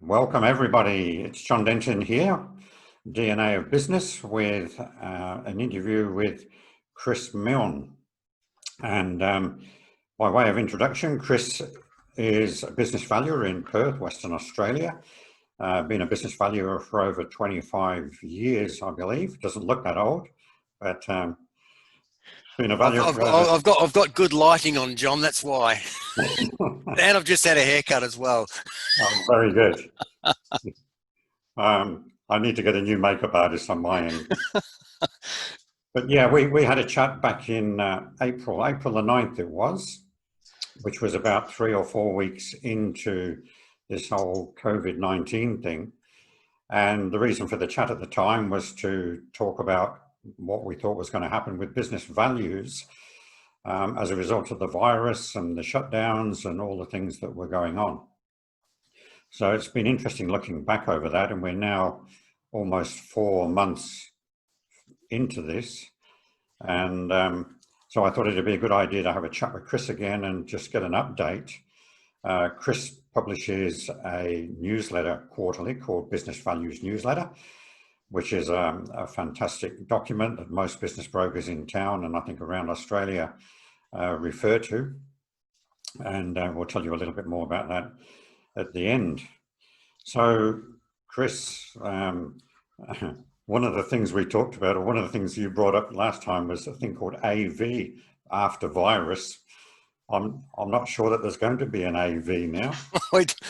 Welcome everybody. It's John Denton here, DNA of Business, with an interview with Chris Milne. And by way of introduction, Chris is a business valuer in Perth, Western Australia. Been a business valuer for over 25 years, I believe. Doesn't look that old, but been a valuer. I've got good lighting on, John. That's why. And I've just had a haircut as well. Oh, very good. I need to get a new makeup artist on my end. But yeah, we had a chat back in April the 9th it was, which was about 3 or 4 weeks into this whole COVID-19 thing. And the reason for the chat at the time was to talk about what we thought was going to happen with business values as a result of the virus and the shutdowns and all the things that were going on. So it's been interesting looking back over that, and we're now almost 4 months into this. And so I thought it'd be a good idea to have a chat with Chris again and just get an update. Chris publishes a newsletter quarterly called Business Vales Newsletter, which is a fantastic document that most business brokers in town and I think around Australia refer to. And we'll tell you a little bit more about that at the end. So, Chris, one of the things we talked about, or one of the things you brought up last time, was a thing called AV, after virus. I'm not sure that there's going to be an AV now.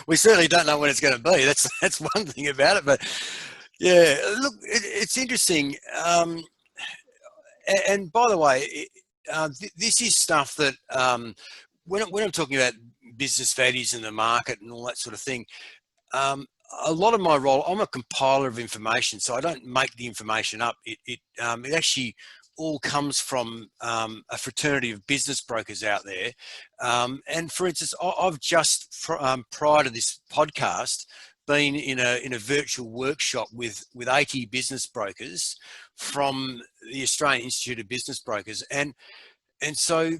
We certainly don't know when it's going to be. That's one thing about it. But yeah, look, it's interesting. And by the way, this is stuff that when I'm talking about business values in the market and all that sort of thing, a lot of my role, I'm a compiler of information, so I don't make the information up. It actually all comes from a fraternity of business brokers out there. And for instance, I've just prior to this podcast been in a virtual workshop with 80 business brokers from the Australian Institute of Business Brokers, and so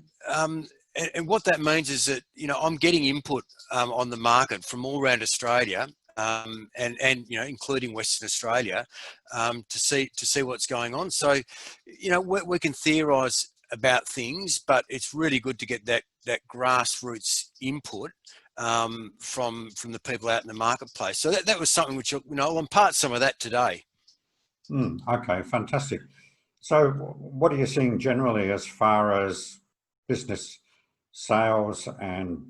and what that means is that I'm getting input on the market from all around Australia, and including Western Australia, to see what's going on. So we can theorise about things, but it's really good to get that grassroots input from the people out in the marketplace. So that was something which I'll impart some of that today. Okay, fantastic. So what are you seeing generally as far as business sales and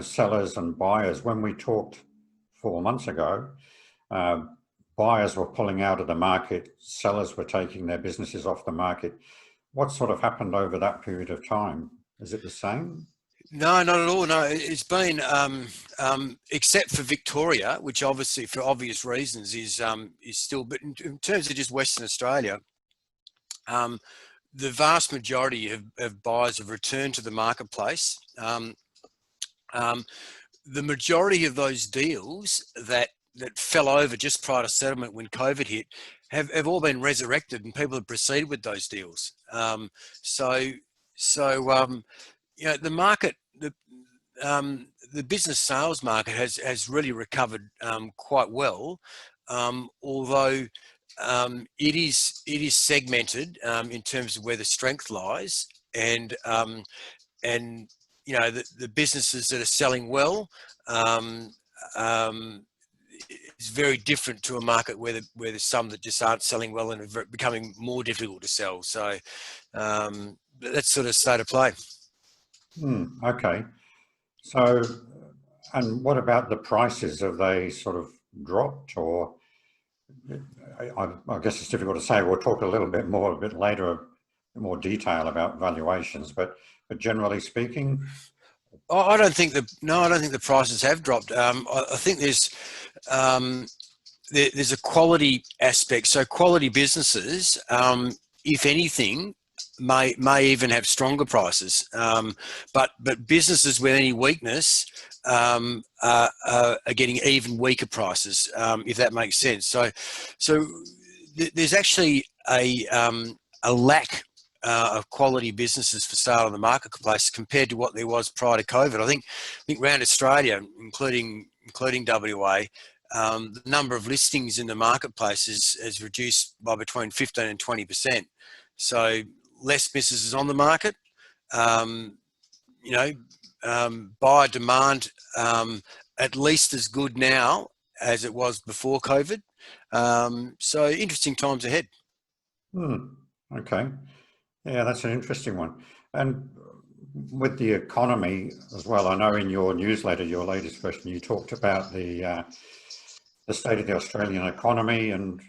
sellers and buyers? When we talked 4 months ago, buyers were pulling out of the market, sellers were taking their businesses off the market. What sort of happened over that period of time? Is it the same? No, not at all. No, it's been except for Victoria, which obviously for obvious reasons is still, but in terms of just Western Australia, the vast majority of buyers have returned to the marketplace. The majority of those deals that fell over just prior to settlement when COVID hit have all been resurrected, and people have proceeded with those deals. The market, the business sales market has really recovered quite well, although it is segmented in terms of where the strength lies, and the businesses that are selling well is very different to a market where there's some that just aren't selling well and are becoming more difficult to sell. So that's sort of state of play. Okay. So, and what about the prices? Have they sort of dropped, or I guess it's difficult to say. We'll talk a little bit more a bit later, more detail about valuations, but generally speaking, I don't think the prices have dropped. I think there's a quality aspect. So quality businesses, if anything, may even have stronger prices. But businesses with any weakness are getting even weaker prices, if that makes sense. So there's actually a lack of quality businesses for sale in the marketplace compared to what there was prior to COVID. I think around Australia, including WA, the number of listings in the marketplace has reduced by between 15 and 20%. So less businesses on the market, buyer demand at least as good now as it was before COVID. So interesting times ahead. Okay. Yeah, that's an interesting one. And with the economy as well, I know in your newsletter, your latest version, you talked about the state of the Australian economy, and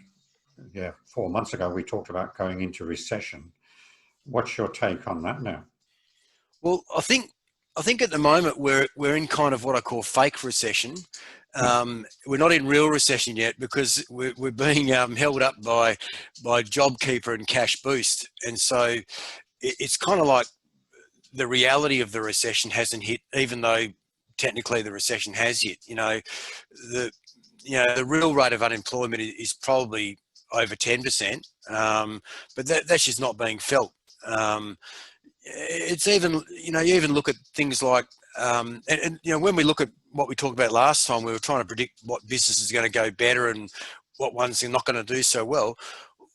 4 months ago we talked about going into recession. What's your take on that now? Well, I think at the moment we're in kind of what I call fake recession. We're not in real recession yet because we're being held up by JobKeeper and Cash Boost, and so it's kind of like the reality of the recession hasn't hit, even though technically the recession has hit. The real rate of unemployment is probably over 10%, but that's just not being felt. It's even, you even look at things like, when we look at what we talked about last time, we were trying to predict what business is going to go better and what ones are not going to do so well.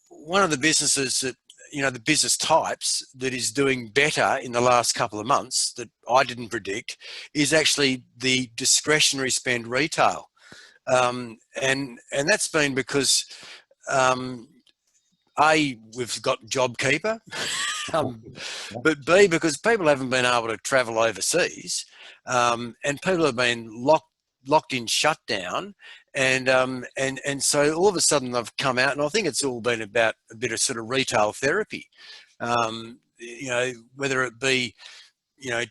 One of the businesses that, the business types that is doing better in the last couple of months that I didn't predict is actually the discretionary spend retail. And that's been because, A, we've got JobKeeper, but B, because people haven't been able to travel overseas, and people have been locked in shutdown, and so all of a sudden they've come out, and I think it's all been about a bit of sort of retail therapy, whether it be,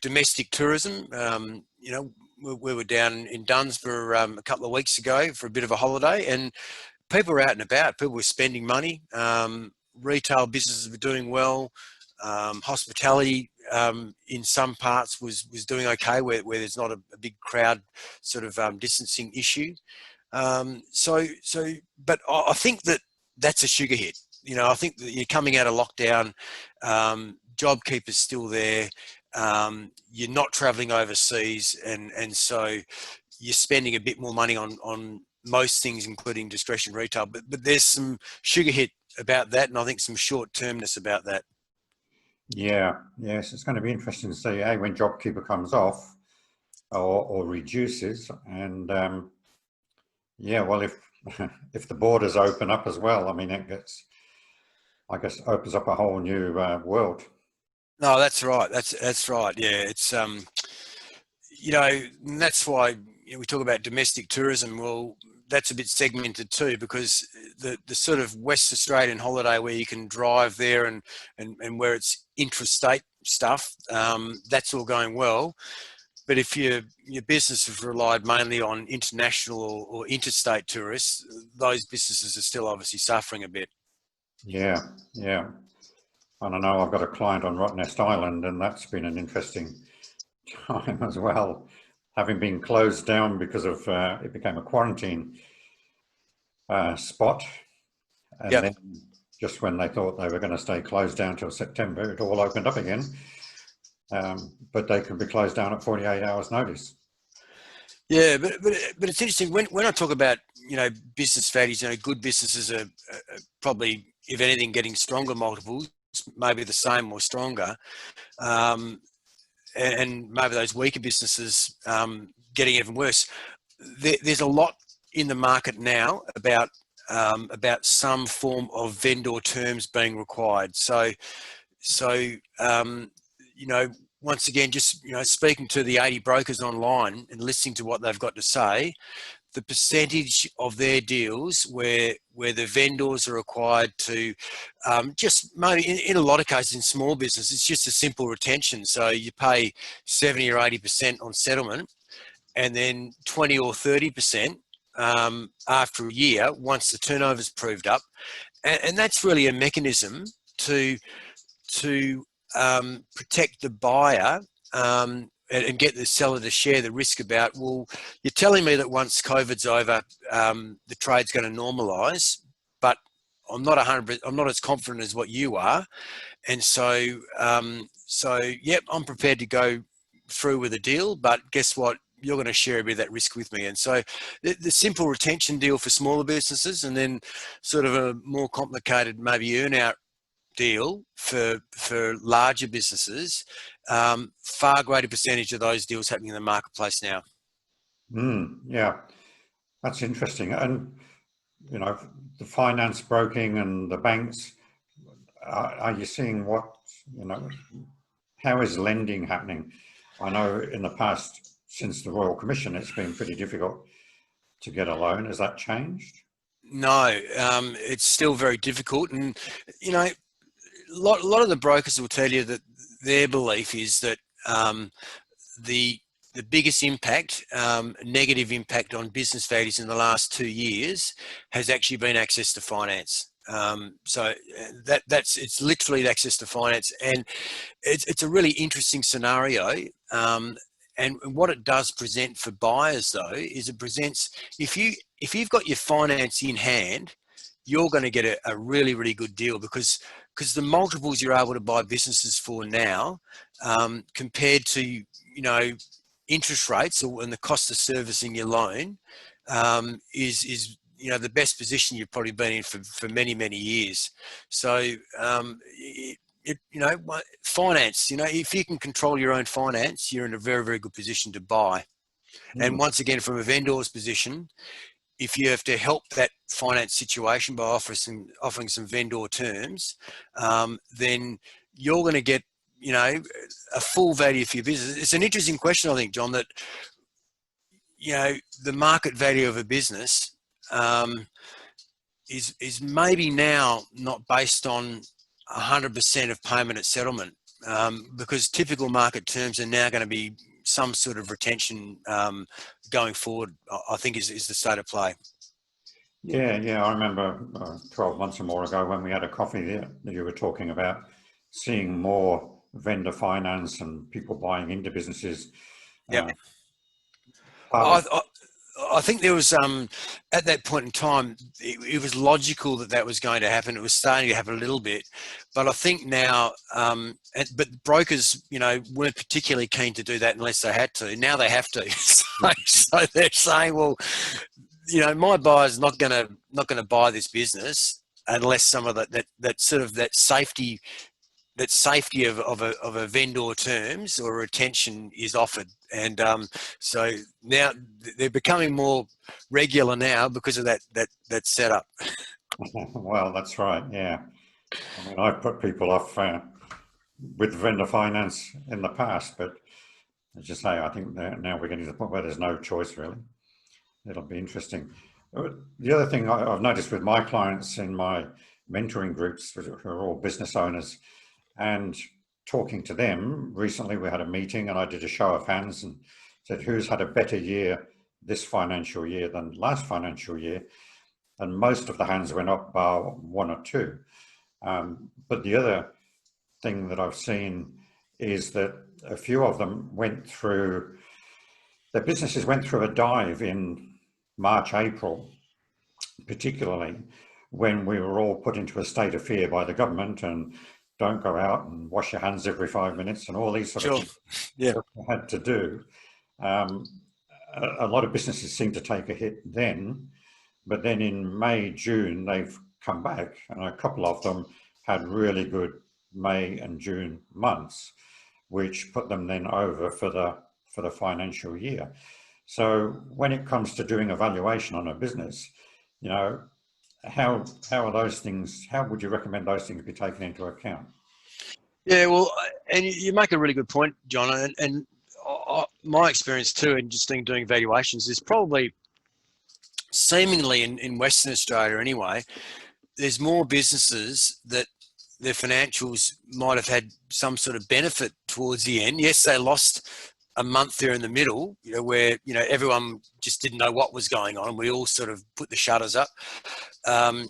domestic tourism. We were down in Dunsborough a couple of weeks ago for a bit of a holiday, and people were out and about. People were spending money. Retail businesses were doing well. Hospitality in some parts was doing okay, where there's not a big crowd sort of distancing issue. But I think that's a sugar hit. I think that you're coming out of lockdown. JobKeeper's still there. You're not traveling overseas, and so you're spending a bit more money on most things, including discretionary retail. But there's some sugar hit about that, and I think some short-termness about that. Yes, it's going to be interesting to see when JobKeeper comes off or reduces, and well, if the borders open up as well, I mean, I guess opens up a whole new world. No, that's right. That's right. Yeah, it's that's why we talk about domestic tourism. Well, that's a bit segmented too, because the sort of West Australian holiday where you can drive there and where it's intrastate stuff, that's all going well. But if your business has relied mainly on international or interstate tourists, those businesses are still obviously suffering a bit. Yeah. And I know I've got a client on Rottnest Island, and that's been an interesting time as well, having been closed down because of it became a quarantine spot, and then just when they thought they were going to stay closed down till September, it all opened up again, but they could be closed down at 48 hours notice. Yeah, but it's interesting when I talk about business values. Good businesses are probably, if anything, getting stronger multiples, maybe the same or stronger, and maybe those weaker businesses getting even worse. There's a lot in the market now about some form of vendor terms being required. So once again, just speaking to the 80 brokers online and listening to what they've got to say, the percentage of their deals where the vendors are required to just maybe in a lot of cases in small business, it's just a simple retention. So you pay 70 or 80% on settlement, and then 20 or 30% after a year once the turnover's proved up, and that's really a mechanism to protect the buyer and get the seller to share the risk about, well, you're telling me that once COVID's over, the trade's going to normalise, but I'm not as confident as what you are, and so yep, I'm prepared to go through with a deal, but guess what? you're going to share a bit of that risk with me. And so the simple retention deal for smaller businesses, and then sort of a more complicated maybe earn out deal for larger businesses, far greater percentage of those deals happening in the marketplace now. Yeah, that's interesting. And, you know, the finance broking and the banks, are you seeing what, you know, how is lending happening? I know in the past, since the Royal Commission, it's been pretty difficult to get a loan. Has that changed? No, it's still very difficult. And, you know, a lot of the brokers will tell you that their belief is that the biggest impact, negative impact on business values in the last 2 years has actually been access to finance. So it's literally access to finance, and it's a really interesting scenario. And what it does present for buyers, though, is it presents, if you've got your finance in hand, you're going to get a really, really good deal, because the multiples you're able to buy businesses for now, compared to, you know, interest rates and the cost of servicing your loan, is you know, the best position you've probably been in for many, many years. So you know, finance, you know, if you can control your own finance, you're in a very, very good position to buy. And once again, from a vendor's position, if you have to help that finance situation by offering some vendor terms, then you're going to get, you know, a full value for your business. It's an interesting question, I think, John, that, you know, the market value of a business is maybe now not based on 100% of payment at settlement, because typical market terms are now going to be some sort of retention going forward, I think is the state of play. Yeah, I remember 12 months or more ago when we had a coffee there, you were talking about seeing more vendor finance and people buying into businesses. Yeah. I think there was, at that point in time, it was logical that was going to happen. It was starting to happen a little bit, but I think now, but brokers, you know, weren't particularly keen to do that unless they had to. Now they have to. So they're saying, well, you know, my buyer's not going to buy this business unless some of that sort of that safety of a vendor terms or retention is offered. And so now they're becoming more regular now because of that setup. Well, that's right. Yeah. I mean, I've put people off with vendor finance in the past, but as you say, I think that now we're getting to the point where there's no choice really. It'll be interesting. The other thing I've noticed with my clients in my mentoring groups, who are all business owners, and talking to them recently, we had a meeting and I did a show of hands and said, who's had a better year this financial year than last financial year? And most of the hands went up by one or two. But the other thing that I've seen is that a few of them their businesses went through a dive in March, April, particularly when we were all put into a state of fear by the government and don't go out and wash your hands every 5 minutes and all these sort of things that we had to do. A lot of businesses seem to take a hit then, but then in May, June, they've come back, and a couple of them had really good May and June months, which put them then over for the financial year. So when it comes to doing a valuation on a business, you know, how are those things, how would you recommend those things be taken into account? Yeah, well, and you make a really good point, John, and my experience too in just doing valuations is probably seemingly in Western Australia anyway, there's more businesses that their financials might have had some sort of benefit towards the end. Yes, they lost a month there in the middle, you know, where, you know, everyone just didn't know what was going on. We all sort of put the shutters up. But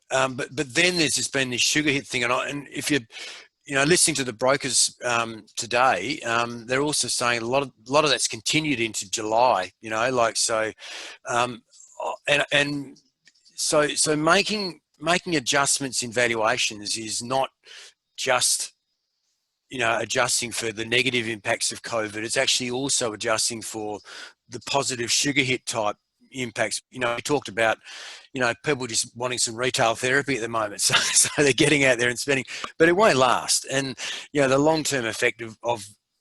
then there's just been this sugar hit thing. And if you know, listening to the brokers today, they're also saying a lot of that's continued into July, you know, like, so, so making adjustments in valuations is not just adjusting for the negative impacts of COVID. It's actually also adjusting for the positive sugar hit type impacts. We talked about, people just wanting some retail therapy at the moment. So they're getting out there and spending, but it won't last. And, the long-term effect of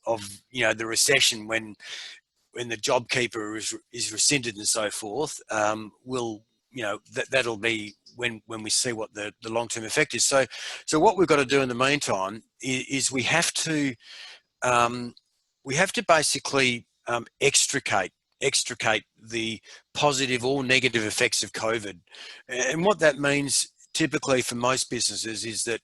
the recession when the JobKeeper is rescinded and so forth, that'll be when we see what the long-term effect is. So what we've got to do in the meantime is we have to basically extricate the positive or negative effects of COVID. And what that means typically for most businesses is that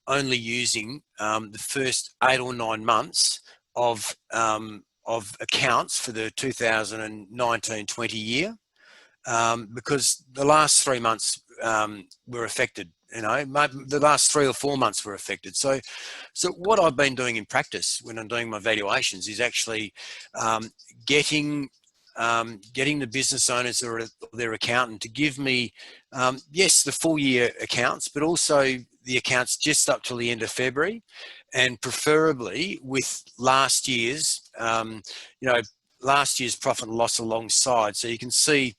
only using the first 8 or 9 months of accounts for the 2019-20 year, because the last 3 months were affected. The last 3 or 4 months were affected. So what I've been doing in practice when I'm doing my valuations is actually getting the business owners or their accountant to give me, yes, the full year accounts, but also the accounts just up till the end of February, and preferably with last year's profit and loss alongside, so you can see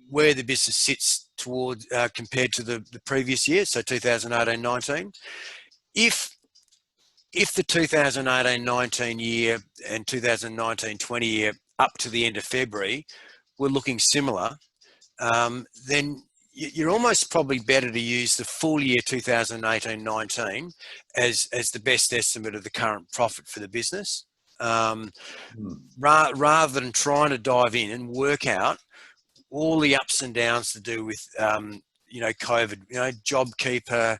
where the business sits toward compared to the previous year, so 2018-19. If the 2018-19 year and 2019-20 year up to the end of February were looking similar, then you're almost probably better to use the full year 2018-19 as the best estimate of the current profit for the business, rather than trying to dive in and work out all the ups and downs to do with COVID, JobKeeper,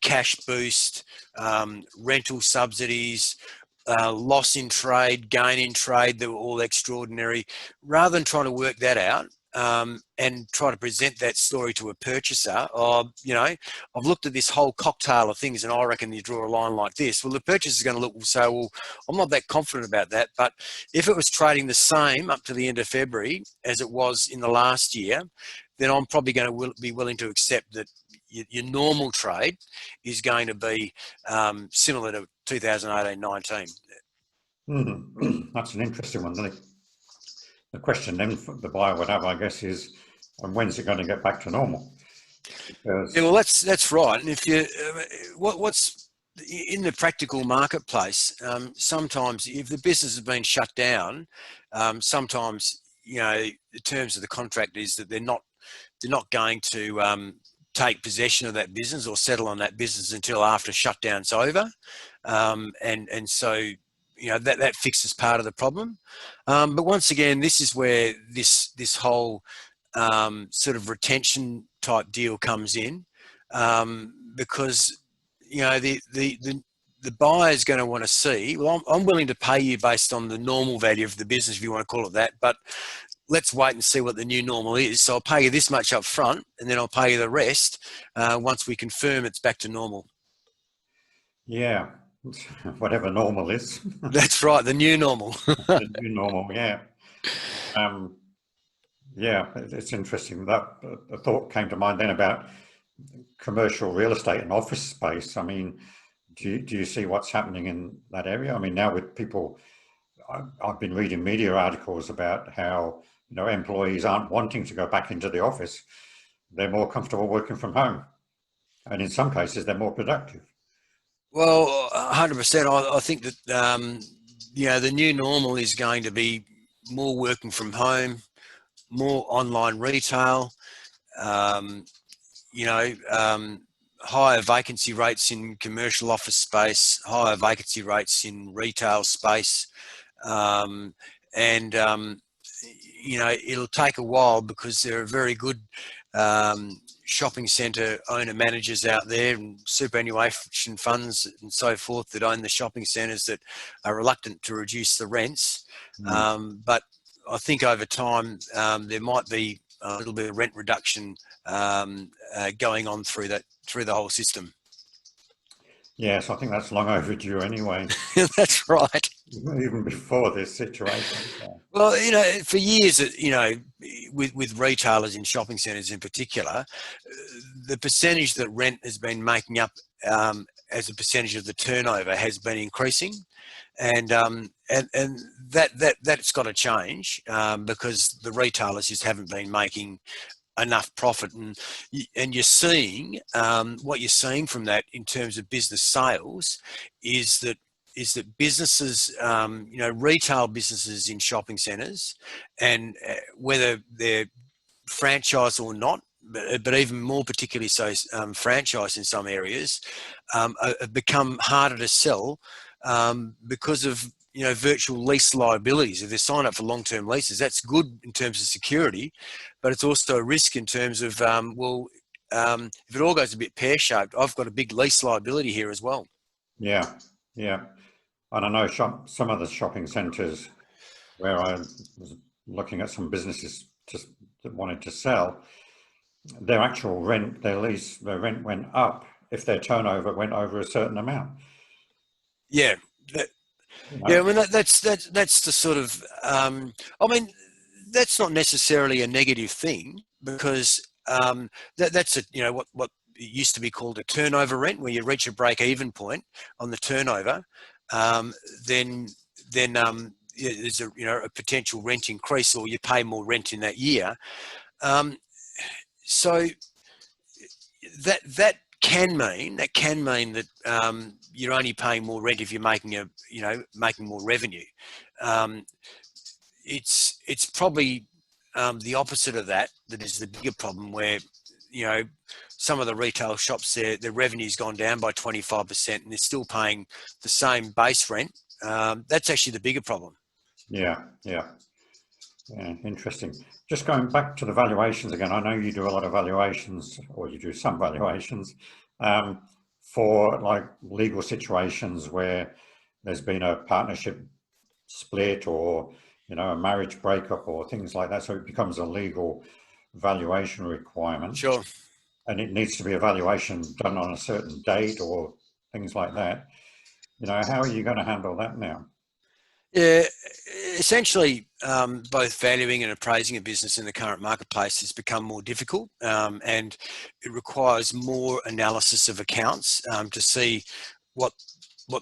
cash boost, rental subsidies, loss in trade, gain in trade, they were all extraordinary. Rather than trying to work that out and try to present that story to a purchaser, I've looked at this whole cocktail of things and I reckon you draw a line like this. Well, the purchaser is going to look and say, well, I'm not that confident about that, but if it was trading the same up to the end of February as it was in the last year, then I'm probably going to be willing to accept that your normal trade is going to be similar to 2018-19. That's an interesting one, isn't it? The question then for the buyer would have, I guess, is when's it going to get back to normal? Because... Yeah, well, that's right. And if you, what's in the practical marketplace, sometimes if the business has been shut down, sometimes the terms of the contract is that they're not going to take possession of that business or settle on that business until after shutdown's over, and so that fixes part of the problem. But once again, this is where this whole sort of retention type deal comes in, because the buyer is going to want to see, well, I'm willing to pay you based on the normal value of the business, if you want to call it that, but let's wait and see what the new normal is. So I'll pay you this much up front, and then I'll pay you the rest once we confirm it's back to normal. Yeah, whatever normal is. That's right, the new normal. The new normal, yeah. Yeah, it's interesting. That a thought came to mind then about commercial real estate and office space. I mean, do you see what's happening in that area? I mean, now with people, I've been reading media articles about how employees aren't wanting to go back into the office. They're more comfortable working from home, and in some cases, they're more productive. Well, 100%. I think that the new normal is going to be more working from home, more online retail, higher vacancy rates in commercial office space, higher vacancy rates in retail space, and it'll take a while because there are very good shopping centre owner managers out there and superannuation funds and so forth that own the shopping centres that are reluctant to reduce the rents. But I think over time there might be a little bit of rent reduction going on through the whole system. Yes, I think that's long overdue anyway. That's right. Even before this situation. So. Well, for years, with retailers in shopping centres in particular, the percentage that rent has been making up as a percentage of the turnover has been increasing, and that's got to change, because the retailers just haven't been making enough profit, and you're seeing what you're seeing from that in terms of business sales is that businesses, retail businesses in shopping centres, and whether they're franchise or not, but even more particularly so franchise in some areas, have become harder to sell because of virtual lease liabilities. If they sign up for long-term leases, that's good in terms of security, but it's also a risk in terms of if it all goes a bit pear-shaped, I've got a big lease liability here as well. Yeah, yeah. And I know some of the shopping centres where I was looking at some businesses that wanted to sell, their actual rent, their rent went up if their turnover went over a certain amount. Yeah. Yeah, I mean, that's the sort of, I mean, that's not necessarily a negative thing, because that's what used to be called a turnover rent, where you reach a break-even point on the turnover, then there's a potential rent increase, or you pay more rent in that year. So that can mean that you're only paying more rent if you're making making more revenue. It's probably the opposite of that is the bigger problem, where some of the retail shops, their revenue's gone down by 25% and they're still paying the same base rent. That's actually the bigger problem. Yeah. Interesting. Just going back to the valuations again, I know you do a lot of valuations, or you do some valuations, for like legal situations where there's been a partnership split, or a marriage breakup, or things like that. So it becomes a legal valuation requirement. Sure. And it needs to be a valuation done on a certain date, or things like that. How are you going to handle that now? Yeah, essentially, both valuing and appraising a business in the current marketplace has become more difficult, and it requires more analysis of accounts to see what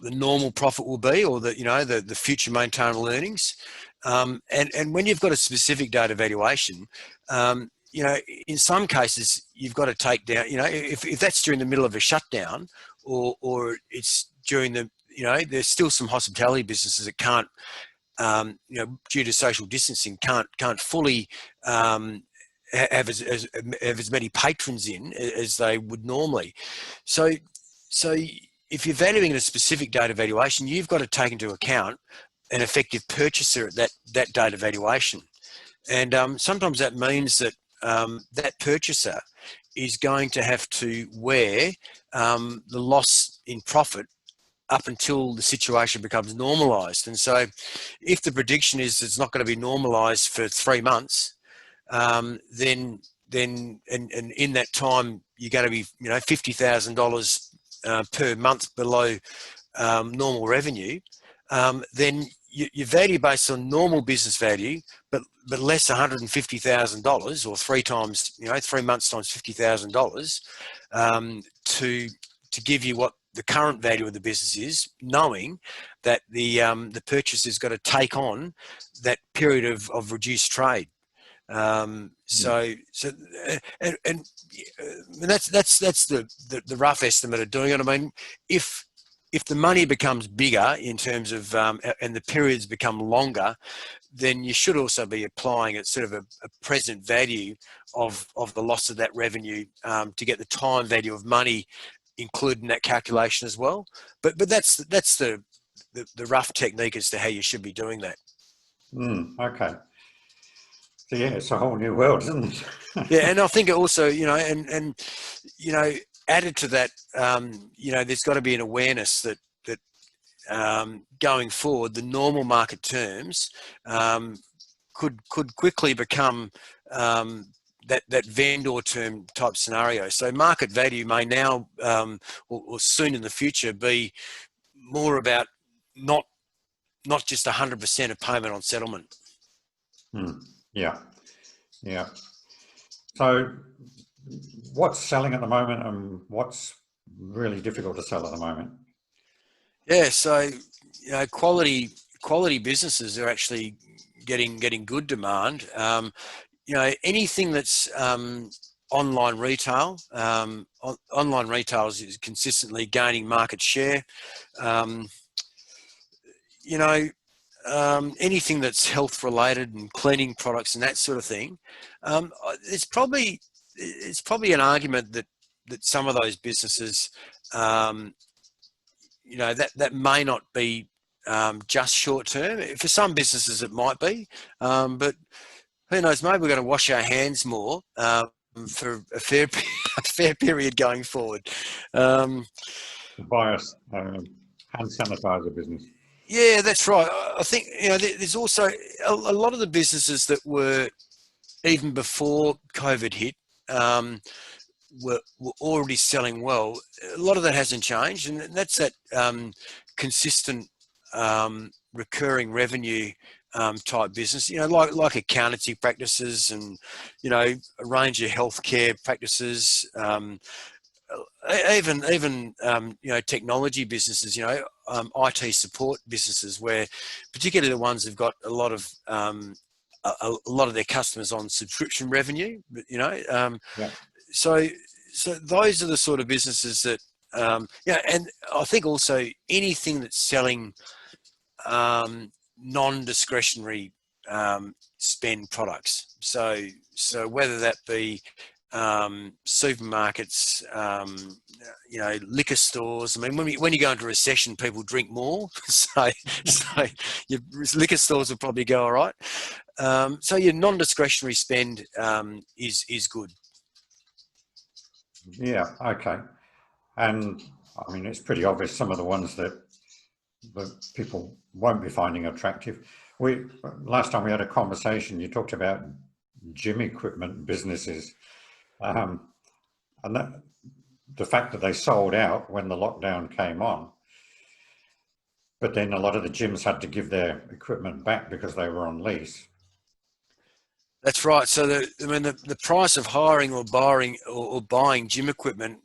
the normal profit will be, or the future maintainable earnings. And when you've got a specific data valuation, in some cases you've got to take down, if that's during the middle of a shutdown, or it's during the, there's still some hospitality businesses that can't, due to social distancing, can't fully have as many patrons in as they would normally. So if you're valuing a specific data valuation, you've got to take into account an effective purchaser at that data valuation. And sometimes that means that that purchaser is going to have to wear the loss in profit up until the situation becomes normalised. And so if the prediction is it's not going to be normalised for 3 months, then in that time you're going to be $50,000 per month below normal revenue, then you value based on normal business value, but less $150,000, or 3 times, 3 months times $50,000, to give you what the current value of the business is, knowing that the purchaser's got to take on that period of reduced trade. And that's the rough estimate of doing it. I mean, if the money becomes bigger in terms of and the periods become longer, then you should also be applying a sort of a present value of the loss of that revenue to get the time value of money included in that calculation as well. But that's the rough technique as to how you should be doing that. Okay. So yeah, it's a whole new world, isn't it? Yeah, and I think it also, added to that, there's got to be an awareness that going forward, the normal market terms could quickly become that vendor term type scenario. So market value may now, or soon in the future, be more about not just 100% of payment on settlement. Yeah. So what's selling at the moment, and what's really difficult to sell at the moment. Yeah, so quality businesses are actually getting good demand. Anything that's online retail, online retail is consistently gaining market share. Anything that's health related and cleaning products and that sort of thing. It's probably an argument that some of those businesses, that may not be just short term. For some businesses, it might be, but who knows? Maybe we're going to wash our hands more for a fair period going forward. Buy a hand sanitizer business. Yeah, that's right. I think there's also a lot of the businesses that were even before COVID hit. Were already selling well. A lot of that hasn't changed, and that's that consistent recurring revenue type business. Like accountancy practices, and a range of healthcare practices. Even technology businesses. IT support businesses, where particularly the ones who've got a lot of their customers on subscription revenue. Yeah. So those are the sort of businesses that, and I think also anything that's selling non-discretionary spend products. So whether that be supermarkets, liquor stores. I mean, when you go into recession, people drink more, so your liquor stores will probably go all right. So your non-discretionary spend is good. Yeah, okay. And I mean, it's pretty obvious some of the ones that people won't be finding attractive. Last time we had a conversation, you talked about gym equipment businesses, and the fact that they sold out when the lockdown came on, but then a lot of the gyms had to give their equipment back because they were on lease. That's right. So the price of hiring or buying gym equipment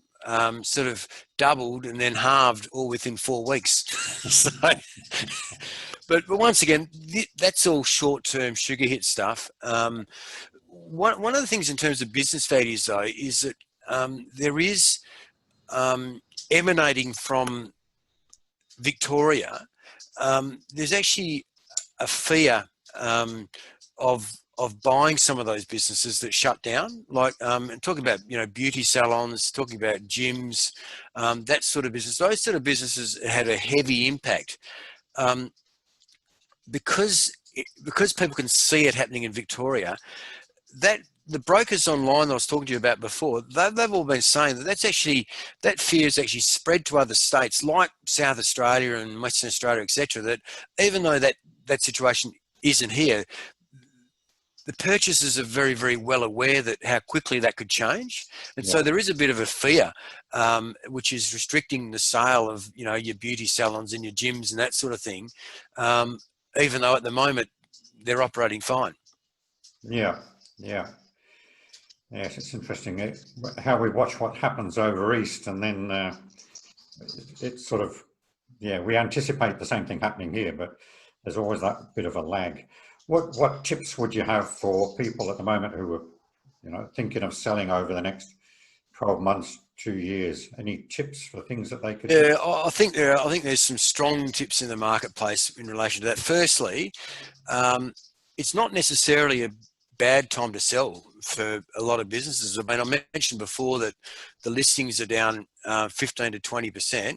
sort of doubled and then halved all within 4 weeks. But once again, that's all short-term sugar hit stuff. One of the things in terms of business values, though, is that there is emanating from Victoria. There's actually a fear of buying some of those businesses that shut down, like and talking about beauty salons, talking about gyms, that sort of business. Those sort of businesses had a heavy impact because people can see it happening in Victoria. That the brokers online that I was talking to you about before, they've all been saying that fear is actually spread to other states like South Australia and Western Australia, etc. That even though that situation isn't here, the purchasers are very, very well aware that how quickly that could change. And so there is a bit of a fear, which is restricting the sale of, your beauty salons and your gyms and that sort of thing, even though at the moment they're operating fine. Yeah. Yes, it's interesting how we watch what happens over East, and then it's sort of, we anticipate the same thing happening here, but there's always that bit of a lag. What tips would you have for people at the moment who are, thinking of selling over the next 12 months, 2 years? Any tips for things that they could do? Yeah, I think there's some strong tips in the marketplace in relation to that. Firstly, it's not necessarily a bad time to sell for a lot of businesses. I mean, I mentioned before that the listings are down 15 to 20%.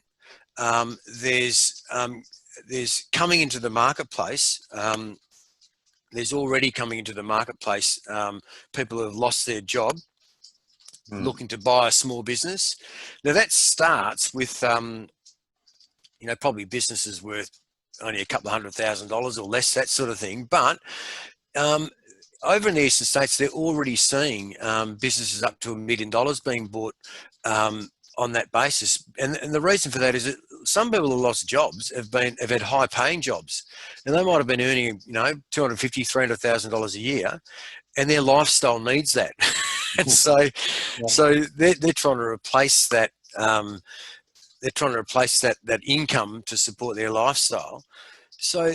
There's coming into the marketplace. There's already coming into the marketplace people who have lost their job, looking to buy a small business. Now that starts with, probably businesses worth only a couple of $100,000 or less, that sort of thing. But over in the eastern states, they're already seeing businesses up to $1 million being bought on that basis. And the reason for that is that some people who lost jobs have had high paying jobs, and they might have been earning, $250,000, $300,000 a year, and their lifestyle needs that. And so they're trying to replace that they're trying to replace that income to support their lifestyle. So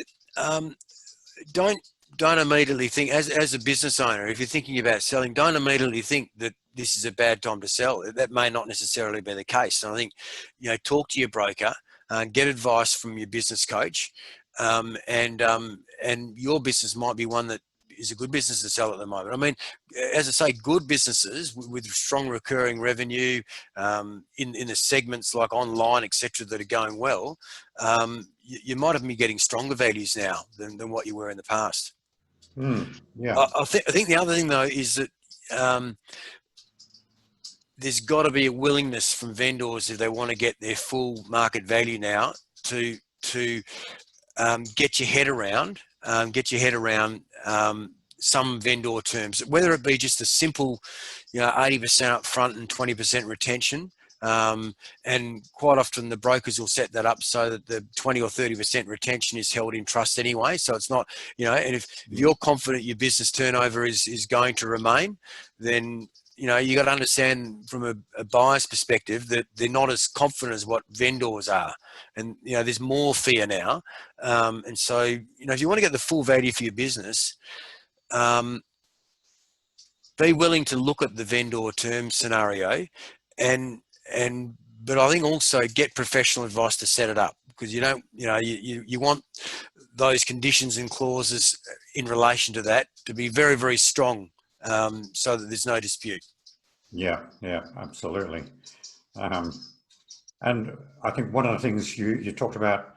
don't immediately think, as a business owner, if you're thinking about selling, don't immediately think that this is a bad time to sell. That may not necessarily be the case. And I think, talk to your broker, get advice from your business coach, and your business might be one that is a good business to sell at the moment. I mean, as I say, good businesses with strong recurring revenue, in the segments like online, etc., that are going well, you might have been getting stronger values now than what you were in the past. Yeah. I think the other thing though is that there's got to be a willingness from vendors, if they want to get their full market value now, to get your head around some vendor terms, whether it be just a simple 80% up front and 20% retention. And quite often the brokers will set that up so that the 20 or 30% retention is held in trust anyway. So it's not, and if you're confident your business turnover is going to remain, then you got to understand from a buyer's perspective that they're not as confident as what vendors are. And, there's more fear now. And so, if you want to get the full value for your business, be willing to look at the vendor term scenario, but I think also get professional advice to set it up, because you want those conditions and clauses in relation to that to be very, very strong, so that there's no dispute. Yeah, absolutely. And I think one of the things you talked about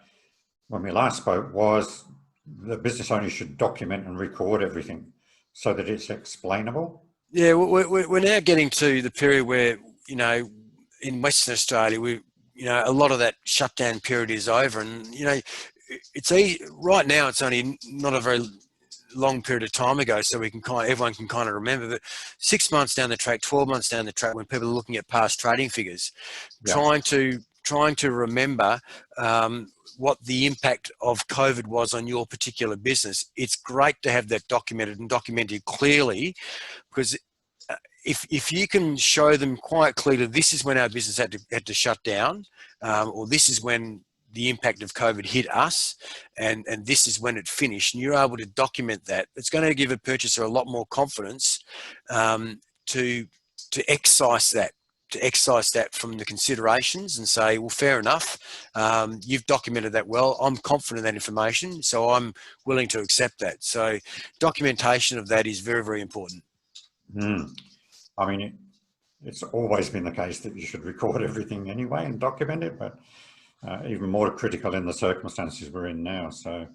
when we last spoke was the business owner should document and record everything so that it's explainable. Yeah, we're now getting to the period where, in Western Australia, a lot of that shutdown period is over, and it's right now. It's only not a very long period of time ago, so everyone can kind of remember. But 6 months down the track, 12 months down the track, when people are looking at past trading figures, trying to remember what the impact of COVID was on your particular business. It's great to have that documented clearly, because if you can show them quite clearly, this is when our business had to shut down, or this is when the impact of COVID hit us, and this is when it finished, and you're able to document that, it's going to give a purchaser a lot more confidence to excise that from the considerations and say, well, fair enough, you've documented that well, I'm confident in that information, so I'm willing to accept that. So documentation of that is very, very important. I mean, it's always been the case that you should record everything anyway and document it, but even more critical in the circumstances we're in now. So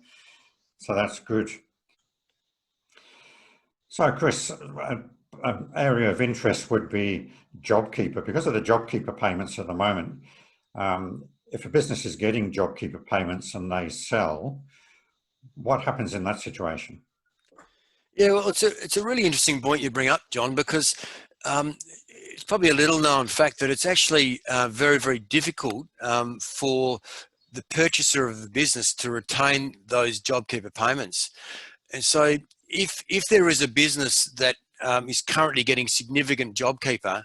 that's good. So Chris, an area of interest would be JobKeeper. Because of the JobKeeper payments at the moment, if a business is getting JobKeeper payments and they sell, what happens in that situation? Yeah, well, it's a really interesting point you bring up, John, because it's probably a little known fact that it's actually very, very difficult for the purchaser of the business to retain those JobKeeper payments. And so if there is a business that is currently getting significant JobKeeper,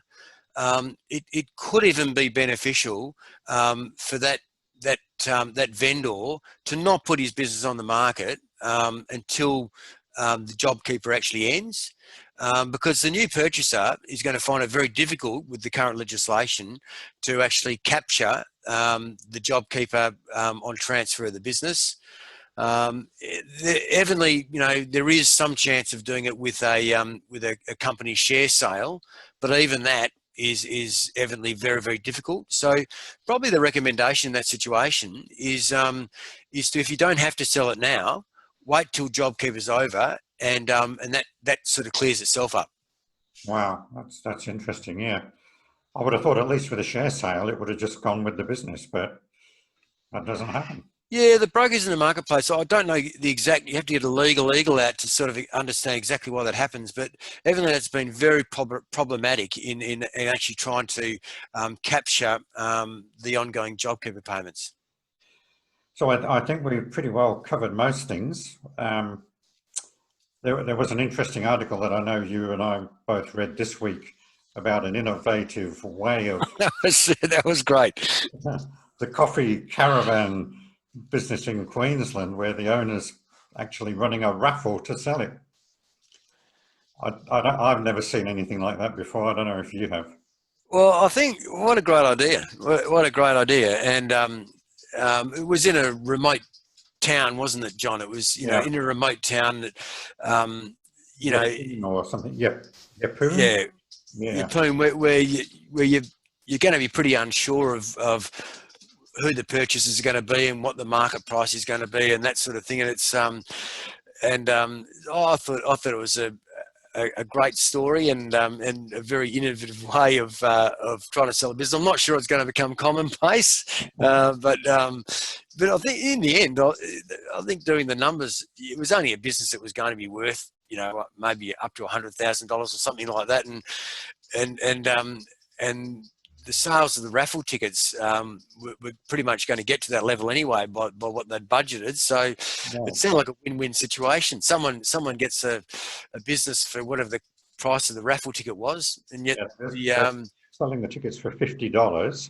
it could even be beneficial for that vendor to not put his business on the market until the JobKeeper actually ends, because the new purchaser is going to find it very difficult with the current legislation to actually capture the JobKeeper on transfer of the business. Evidently, there is some chance of doing it with a company share sale, but even that is evidently very, very difficult. So probably the recommendation in that situation is to, if you don't have to sell it now, wait till JobKeeper's over, and that sort of clears itself up. Wow, that's interesting. Yeah, I would have thought at least with a share sale it would have just gone with the business, but that doesn't happen. Yeah, the brokers in the marketplace, I don't know the exact, you have to get a legal out to sort of understand exactly why that happens, but evidently that's been very problematic in actually trying to capture the ongoing JobKeeper payments. So I think we've pretty well covered most things. There was an interesting article that I know you and I both read this week about an innovative way of That was great. the coffee caravan business in Queensland, where the owner's actually running a raffle to sell it. I've never seen anything like that before. I don't know if you have. Well, I think what a great idea. What a great idea. And it was in a remote town, wasn't it, John? It was, Yeah. in a remote town that, Or something. Yep. Yeppoon? yeah, Yeah. you're playing where you're going to be pretty unsure of who the purchasers are going to be and what the market price is going to be and that sort of thing. And it's I thought it was a great story and a very innovative way of trying to sell a business. I'm not sure it's going to become commonplace, but I think in the end, I think doing the numbers, it was only a business that was going to be worth maybe up to $100,000 or something like that, and the sales of the raffle tickets were pretty much going to get to that level anyway by what they'd budgeted. So it sounded like a win-win situation. Someone gets a business for whatever the price of the raffle ticket was, and yet selling the tickets for $50.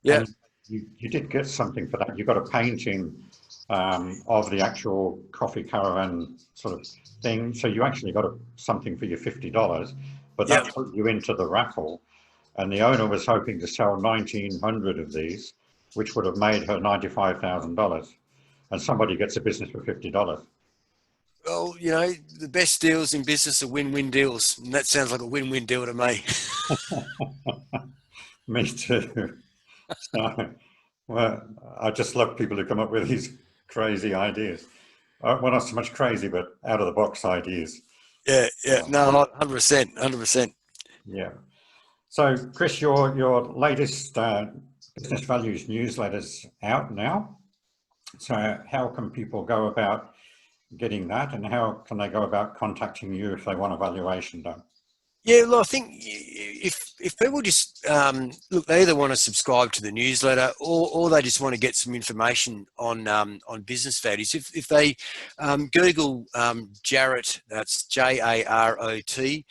Yeah, and you did get something for that. You got a painting of the actual coffee caravan sort of thing. So you actually got something for your $50, but that put you into the raffle. And the owner was hoping to sell 1,900 of these, which would have made her $95,000. And somebody gets a business for $50. Well, the best deals in business are win-win deals, and that sounds like a win-win deal to me. Me too. So, well, I just love people who come up with these crazy ideas. Well, not so much crazy, but out of the box ideas. Yeah, no, 100%, 100%. Yeah. So, Chris, your latest Business Values newsletter's out now. So, how can people go about getting that, and how can they go about contacting you if they want a valuation done? Yeah, well, I think if people just look, they either want to subscribe to the newsletter or they just want to get some information on business values. If they Google Jarrott, that's JAROT,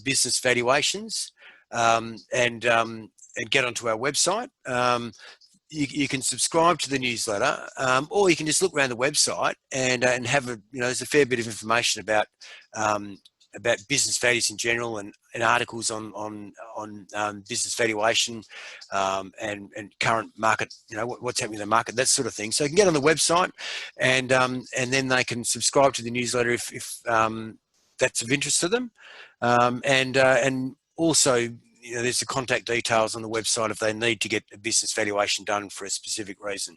business valuations, and get onto our website. You can subscribe to the newsletter, or you can just look around the website and have there's a fair bit of information about business values in general and articles on business valuation and current market, what's happening in the market, that sort of thing. So you can get on the website and then they can subscribe to the newsletter if that's of interest to them, and also there's the contact details on the website if they need to get a business valuation done for a specific reason.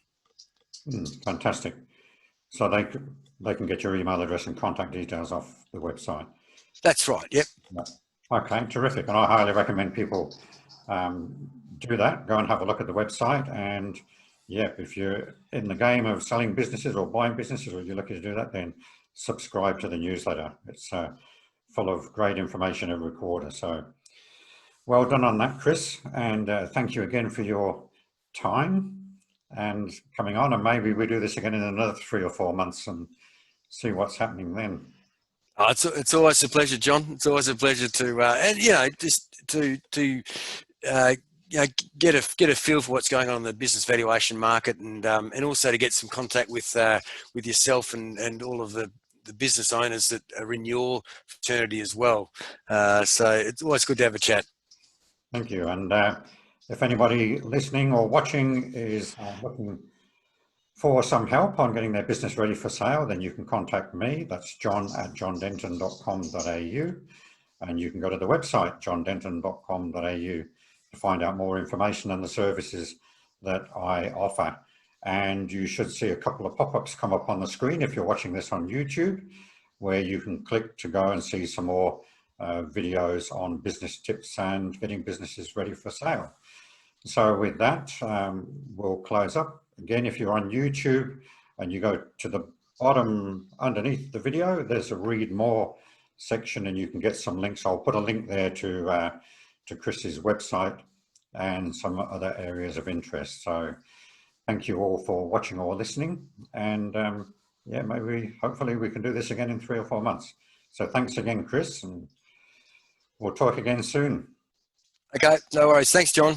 Fantastic. So they can get your email address and contact details off the website. That's right. Yep. Okay, terrific. And I highly recommend people do that. Go and have a look at the website. And yeah, if you're in the game of selling businesses or buying businesses, or you're looking to do that, then subscribe to the newsletter. It's full of great information every quarter. So well done on that, Chris. And thank you again for your time and coming on. And maybe we do this again in another 3 or 4 months and see what's happening then. Oh, it's always a pleasure, John. It's always a pleasure to and just to get a feel for what's going on in the business valuation market, and also to get some contact with yourself and all of the business owners that are in your fraternity as well. So it's always good to have a chat. Thank you. And if anybody listening or watching is looking for some help on getting their business ready for sale, then you can contact me. That's john@johndenton.com.au. And you can go to the website, johndenton.com.au, to find out more information on the services that I offer. And you should see a couple of pop-ups come up on the screen if you're watching this on YouTube, where you can click to go and see some more videos on business tips and getting businesses ready for sale. So with that, we'll close up. Again, if you're on YouTube and you go to the bottom underneath the video, there's a read more section and you can get some links. I'll put a link there to Chris's website and some other areas of interest. So thank you all for watching or listening. And yeah, hopefully we can do this again in 3 or 4 months. So thanks again, Chris, and we'll talk again soon. Okay, no worries. Thanks, John.